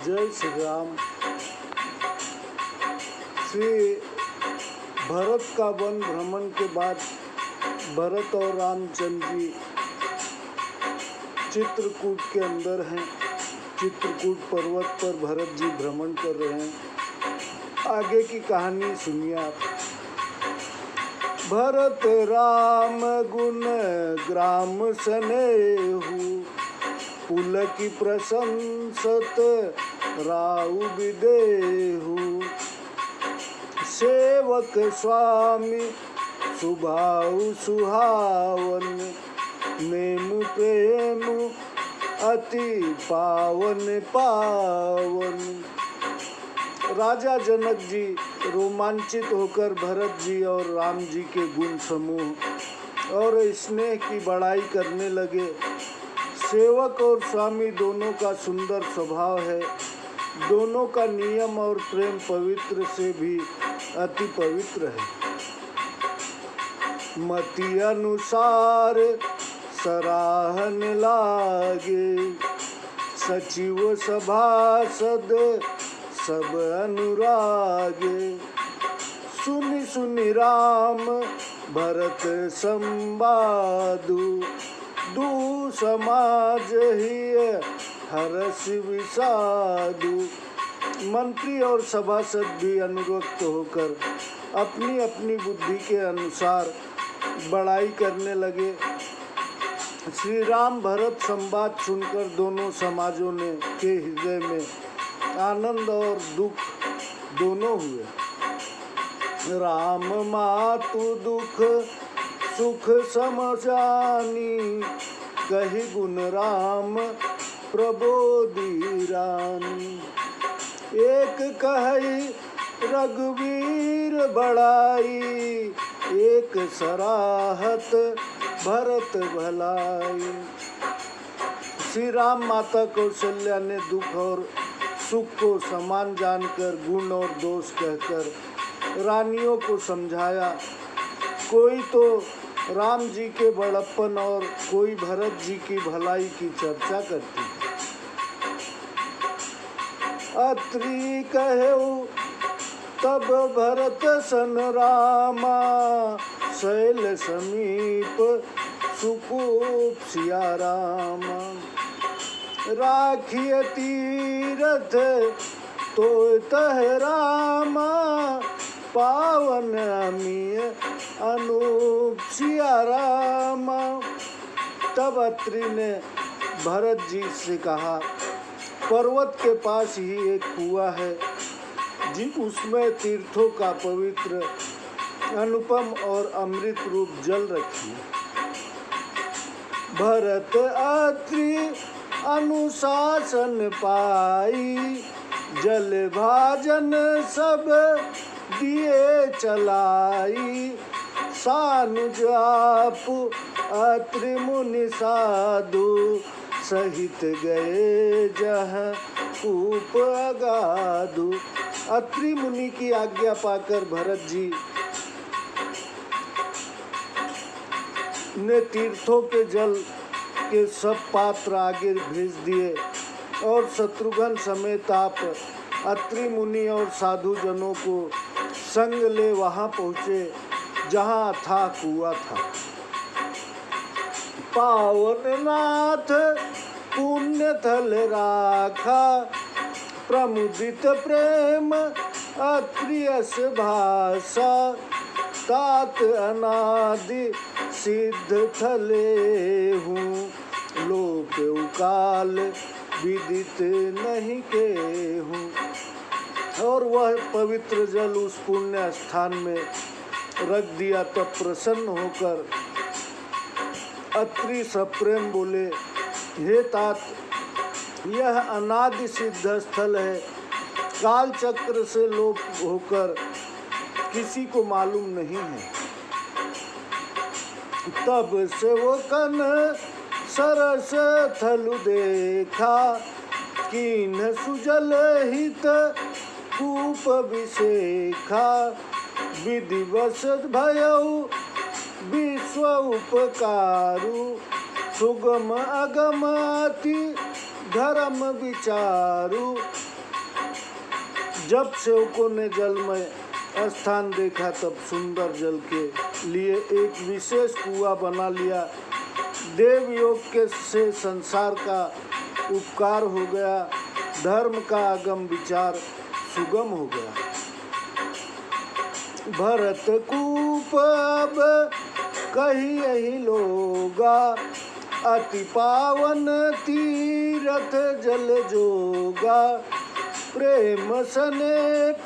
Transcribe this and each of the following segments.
जय श्री राम। श्री भरत का वन भ्रमण के बाद भरत और रामचंद्र जी चित्रकूट के अंदर हैं। चित्रकूट पर्वत पर भरत जी भ्रमण कर रहे हैं। आगे की कहानी सुनिए आप। भरत राम गुण ग्राम सनेहु, पुलकी प्रशंसत राउ विदेहु। सेवक स्वामी सुभाउ सुहावन, नेमु प्रेम अति पावन पावन। राजा जनक जी रोमांचित होकर भरत जी और राम जी के गुण समूह और स्नेह की बड़ाई करने लगे। सेवक और स्वामी दोनों का सुंदर स्वभाव है। दोनों का नियम और प्रेम पवित्र से भी अति पवित्र है। मति अनुसार सराहन लागे, सचिव सभासद सब अनुरागे। सुनि सुनि राम भरत संवादु, दू समाज ही हरस विषादु। मंत्री और सभासद भी अनुरक्त होकर अपनी अपनी बुद्धि के अनुसार बड़ाई करने लगे। श्री राम भरत संवाद सुनकर दोनों समाजों ने के हृदय में आनंद और दुख दोनों हुए। राम मातु दुख सुख समझानी, कही गुण राम प्रबोधि रानी। एक कही रघुवीर बड़ाई, एक सराहत भरत भलाई। श्री राम माता कौशल्या ने दुख और सुख को समान जानकर गुण और दोष कहकर रानियों को समझाया। कोई तो राम जी के बड़प्पन और कोई भरत जी की भलाई की चर्चा करती। अत्रि कहेउ तब भरत सन रामा, शैल समीप सुकूप सिया रामा। राखिय तीरथ तो तह रामा, पावन अमीय अनूप सिया रामा। तब अत्रि ने भरत जी से कहा, पर्वत के पास ही एक कुआं है जी, उसमें तीर्थों का पवित्र अनुपम और अमृत रूप जल रखिए। भरत अत्रि अनुशासन पाई, जल भाजन सब दिए चलाई। सानुज आप अत्रि मुनि साधु, सहित गए जह कूप अगाधु। अत्रि मुनि की आज्ञा पाकर भरत जी ने तीर्थों के जल के सब पात्र आगे भेज दिए और शत्रुघ्न समेत आप अत्रि मुनि और साधु जनों को संग ले वहां पहुँचे जहां था कुआं था। पावन नाथ पुण्य थल राखा, प्रमुदित प्रेम अत्रियस भाषा। तात अनादि सिद्ध थले हूँ, लोक उकाल विदित नहीं के हूँ। और वह पवित्र जल उस पुण्य स्थान में रख दिया। तब प्रसन्न होकर अत्रि सप्रेम बोले, हे तात, यह अनादि सिद्ध स्थल है, काल चक्र से लोप होकर किसी को मालूम नहीं है। तब से वो कन सरस थलु देखा, कीन सुजल हित कूप विशेखा। विधिवश भयउ विश्व उपकारु, सुगम अगम अति धर्म विचारु। जब सेवकों ने जल में स्थान देखा तब सुंदर जल के लिए एक विशेष कुआं बना लिया। देव योग के से संसार का उपकार हो गया, धर्म का आगम विचार सुगम हो गया। भरत कूप अब कही यही लोगा, अति पावन तीरथ जल जोगा। प्रेम सनेप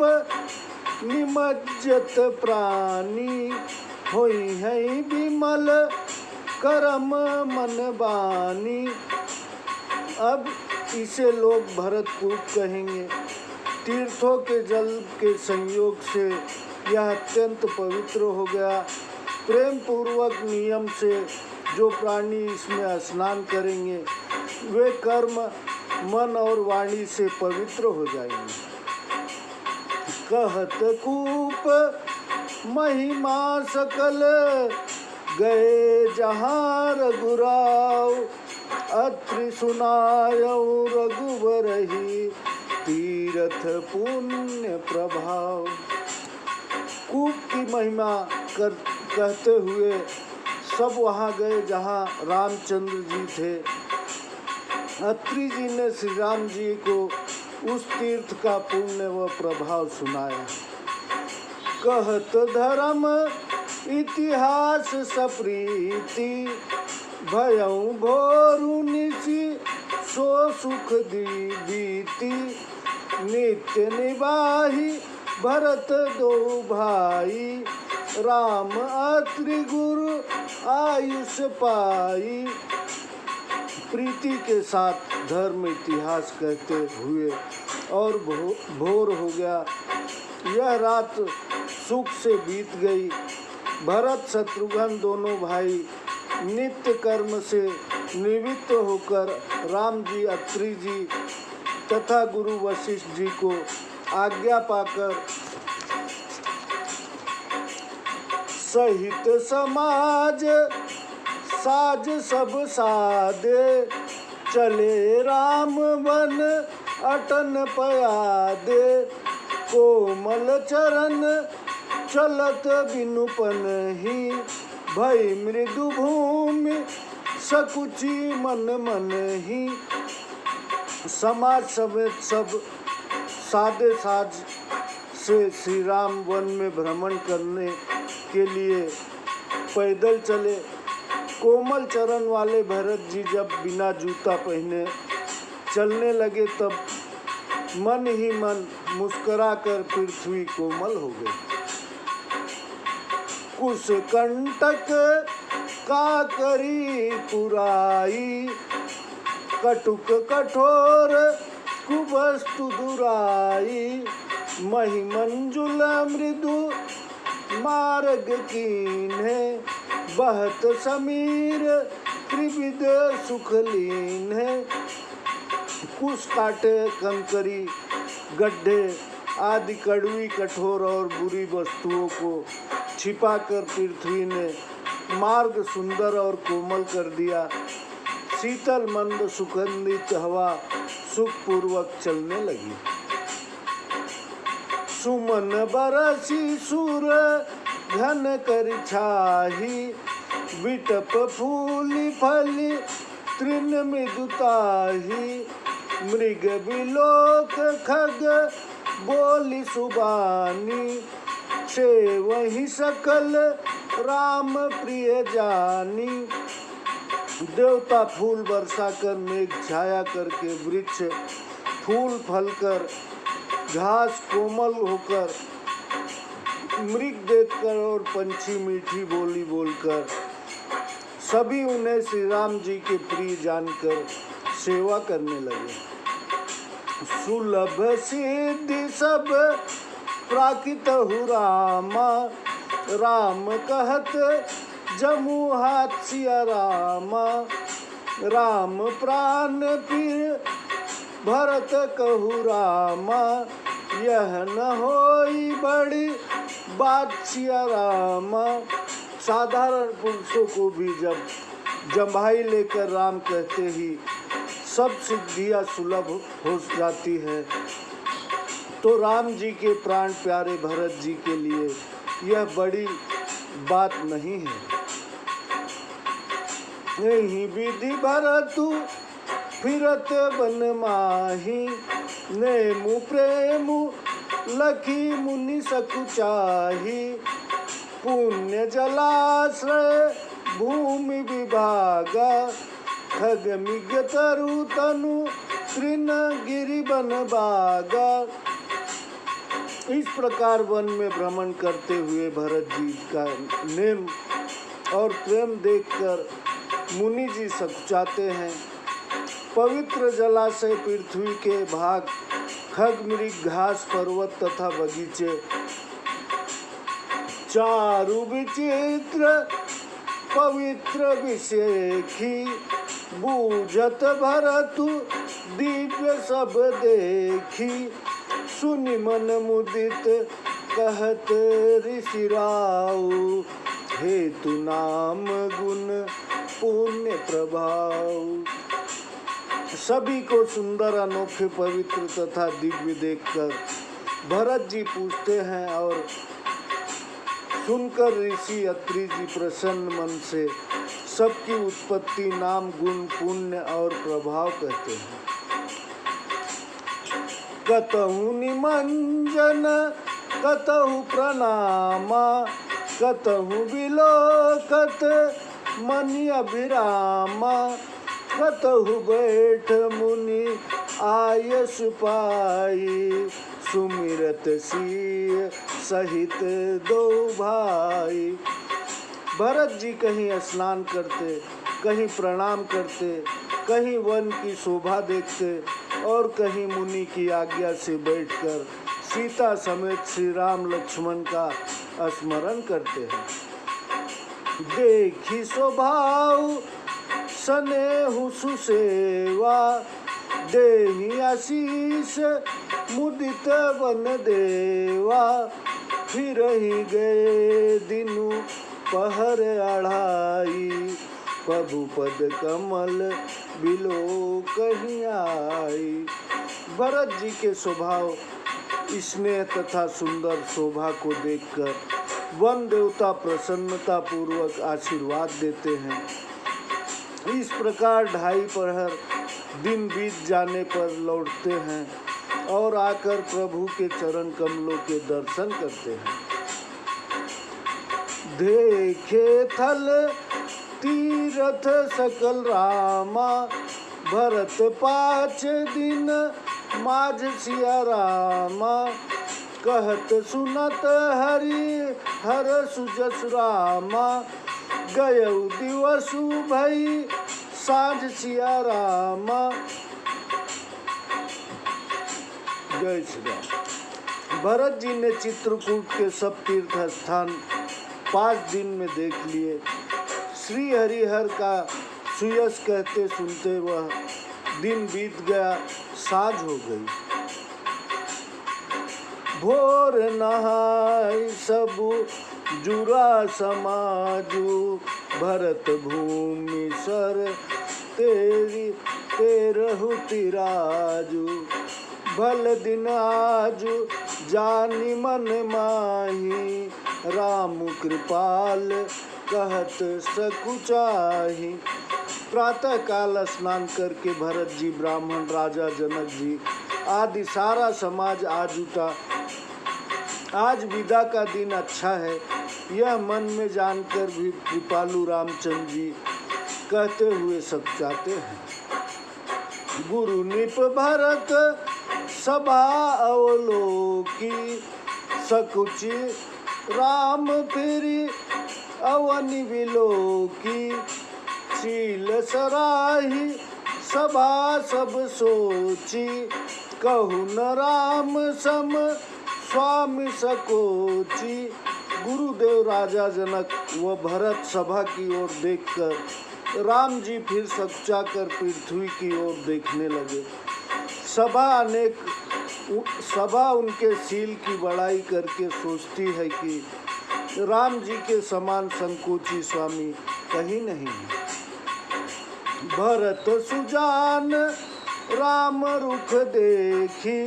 निमज्जत प्राणी, होई है विमल करम मन बानी। अब इसे लोग भरत कूप कहेंगे। तीर्थों के जल के संयोग से यह अत्यंत पवित्र हो गया। प्रेम पूर्वक नियम से जो प्राणी इसमें स्नान करेंगे वे कर्म मन और वाणी से पवित्र हो जाएंगे। कहत कूप महिमा सकल, गए जहाँ रघुराव। अत्रि सुनायौ रघुवर ही, तीर्थ पुण्य प्रभाव। कूप की महिमा कहते हुए सब वहाँ गए जहाँ रामचंद्र जी थे। अत्रि जी ने श्री राम जी को उस तीर्थ का पुण्य व प्रभाव सुनाया। कहत धर्म इतिहास सप्रीति, भयउ भोरु निशि सो सुख बीती। नित्य निवाही भरत दो भाई, राम अत्रि गुरु आयुष पाई। प्रीति के साथ धर्म इतिहास कहते हुए और भोर हो गया। यह रात सुख से बीत गई। भरत शत्रुघ्न दोनों भाई नित्य कर्म से निवृत्त होकर राम जी, अत्रि जी तथा गुरु वशिष्ठ जी को आज्ञा पाकर सहित समाज साज सब सादे। चले राम वन अटन पयादे, कोमल चरण चलत बिनुपन ही। भय मृदु भूमि सकुची मन मन ही। समाज समेत सब सादे साज से श्री राम वन में भ्रमण करने के लिए पैदल चले। कोमल चरण वाले भरत जी जब बिना जूता पहने चलने लगे तब मन ही मन मुस्कुराकर पृथ्वी कोमल हो गई। कुश कंटक का करी पुराई, कटुक कठोर कुवस्तु दुराई। मही मंजुल मृदु मार्ग कीन्हे, बहत समीर त्रिविध सुख लीन्हे। कुश काटे कंकरी गड्ढे आदि कड़वी कठोर और बुरी वस्तुओं को छिपाकर पृथ्वी ने मार्ग सुंदर और कोमल कर दिया। शीतल मंद सुगंधित हवा सुखपूर्वक चलने लगी। सुमन बरसी सुर घन कर छाही, विटप फूली फली तृण मृदुताही। मृग बिलोक खग बोली सुबानी, से वही सकल राम प्रिय जानी। देवता फूल बरसा कर मेघ छाया करके वृक्ष फूल फल कर घास कोमल होकर मृग देखकर और पंछी मीठी बोली बोलकर सभी उन्हें श्री राम जी के प्रिय जानकर सेवा करने लगे। सुलभ सिद्धि सब प्राकृत हु रामा, राम कहत जमु हाथ सिया रामा। राम प्राण पीर भरत कहु रामा, यह न होई बड़ी बात सिया रामा। साधारण पुरुषों को भी जब जम्भाई लेकर राम कहते ही सब सिद्धियां सुलभ हो जाती है। तो राम जी के प्राण प्यारे भरत जी के लिए यह बड़ी बात नहीं है। नहीं विधि भरतु फिरत बन माही, नेमु प्रेमु लखी मुनि सकुचाही। पुण्य जलाश्रय भूमि विभागा, खगमिग तरु तनु तृण गिरि बन बागा। इस प्रकार वन में भ्रमण करते हुए भरत जी का नेम और प्रेम देखकर मुनि जी सकुचाते हैं। पवित्र जलाशय, पृथ्वी के भाग, खग मृग, घास, पर्वत तथा बगीचे, चारु विचित्र पवित्र विषेखी, बूझत भरतु दिव्य सब देखी। सुनि मन मुदित कहत ऋषि राव, हेतु नाम गुण पुण्य प्रभाव। सभी को सुंदर, अनोखे, पवित्र तथा दिव्य देखकर भरत जी पूछते हैं और सुनकर ऋषि अत्रि जी प्रसन्न मन से सबकी उत्पत्ति, नाम, गुण, पुण्य और प्रभाव कहते हैं। कतहु निमंजन कतहु प्रणामा, कतहु विलोकत मनि अभिरामा। कतहु बैठ मुनि आयस पाई, सुमिरत सिय सहित दो भाई। भरत जी कहीं स्नान करते, कहीं प्रणाम करते, कहीं वन की शोभा देखते और कहीं मुनि की आज्ञा से बैठकर सीता समेत श्री राम लक्ष्मण का स्मरण करते हैं। देखी स्वभाव स्नेहु सुसेवा, देहि आशीष मुदित वन देवा। फिर ही गए दिनु पहर अढ़ाई, प्रभु पद कमल बिलो कहीं आई। भरत जी के स्वभाव, स्नेह तथा सुंदर शोभा को देखकर वन देवता प्रसन्नता पूर्वक आशीर्वाद देते हैं। इस प्रकार 2.5 पहर दिन बीत जाने पर लौटते हैं और आकर प्रभु के चरण कमलों के दर्शन करते हैं। देखे थल तीरथ सकल रामा, भरत 5 दिन माझ सिया रामा। कहत सुनत हरि हर सुजस रामा, गयउ दिवसु भई साँझ सिया रामा। जय श्री राम। भरत जी ने चित्रकूट के सब तीर्थ स्थान 5 दिन में देख लिए। श्री हरिहर का सुयस कहते सुनते वह दिन बीत गया, साँझ हो गई। भोर नहाय सबु जुरा समाजू, भरत भूमि सर तेरी तेरहु तिराजू। भल दिन आजू जानी मन माही, राम कृपाल कहत सकुचाही। प्रातः काल स्नान करके भरत जी, ब्राह्मण, राजा जनक जी आदि सारा समाज आज उठा। आज विदा का दिन अच्छा है, यह मन में जानकर भी कृपालु रामचंद्र जी कहते हुए सकुचाते हैं। गुरु निप भरत सभा अवलोकी, सकुचि राम फिरी अवनि विलोकी। शील सराही सभा सब सोची, कहु न राम सम स्वामी सकोची। गुरुदेव राजा जनक व भरत सभा की ओर देखकर राम जी फिर सकुचा कर पृथ्वी की ओर देखने लगे। सभा उनके शील की बड़ाई करके सोचती है कि राम जी के समान संकोची स्वामी कहीं नहीं है। भरत सुजान राम रुख देखी,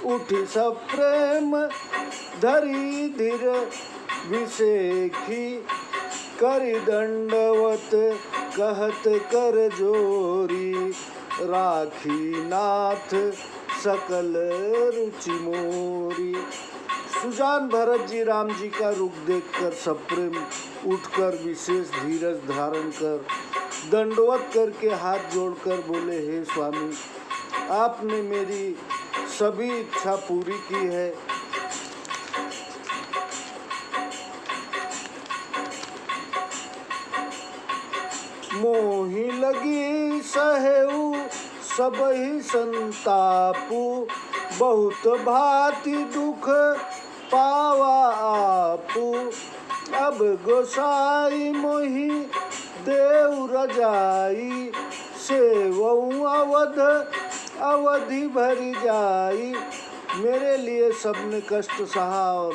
उठी सब प्रेम धरी धीर विषेखी करि दंडवत कहत कर जोरी राखी नाथ सकल रुचि मोरी। सुजान भरत जी राम जी का रुख देखकर सप्रेम उठकर विशेष धीरज धारण कर दंडवत करके हाथ जोड़कर बोले, हे स्वामी, आपने मेरी सभी इच्छा पूरी की है। मोहि लगी सहेऊ सबहि संतापू बहुत भांति दुख पावा आपू। अब गोसाई मोहि देव रजाई सेवऊ अवध अवधि भरी जाई। मेरे लिए सबने कष्ट सहा और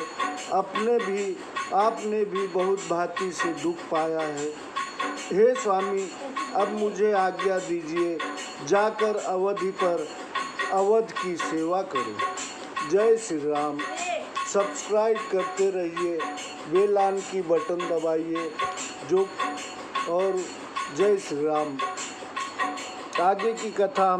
आपने भी बहुत भांति से दुख पाया है। हे स्वामी, अब मुझे आज्ञा दीजिए, जाकर अवधि पर अवध की सेवा करूं। जय श्री राम। सब्सक्राइब करते रहिए, बेल आइकन की बटन दबाइए और जय श्री राम। आगे की कथा हम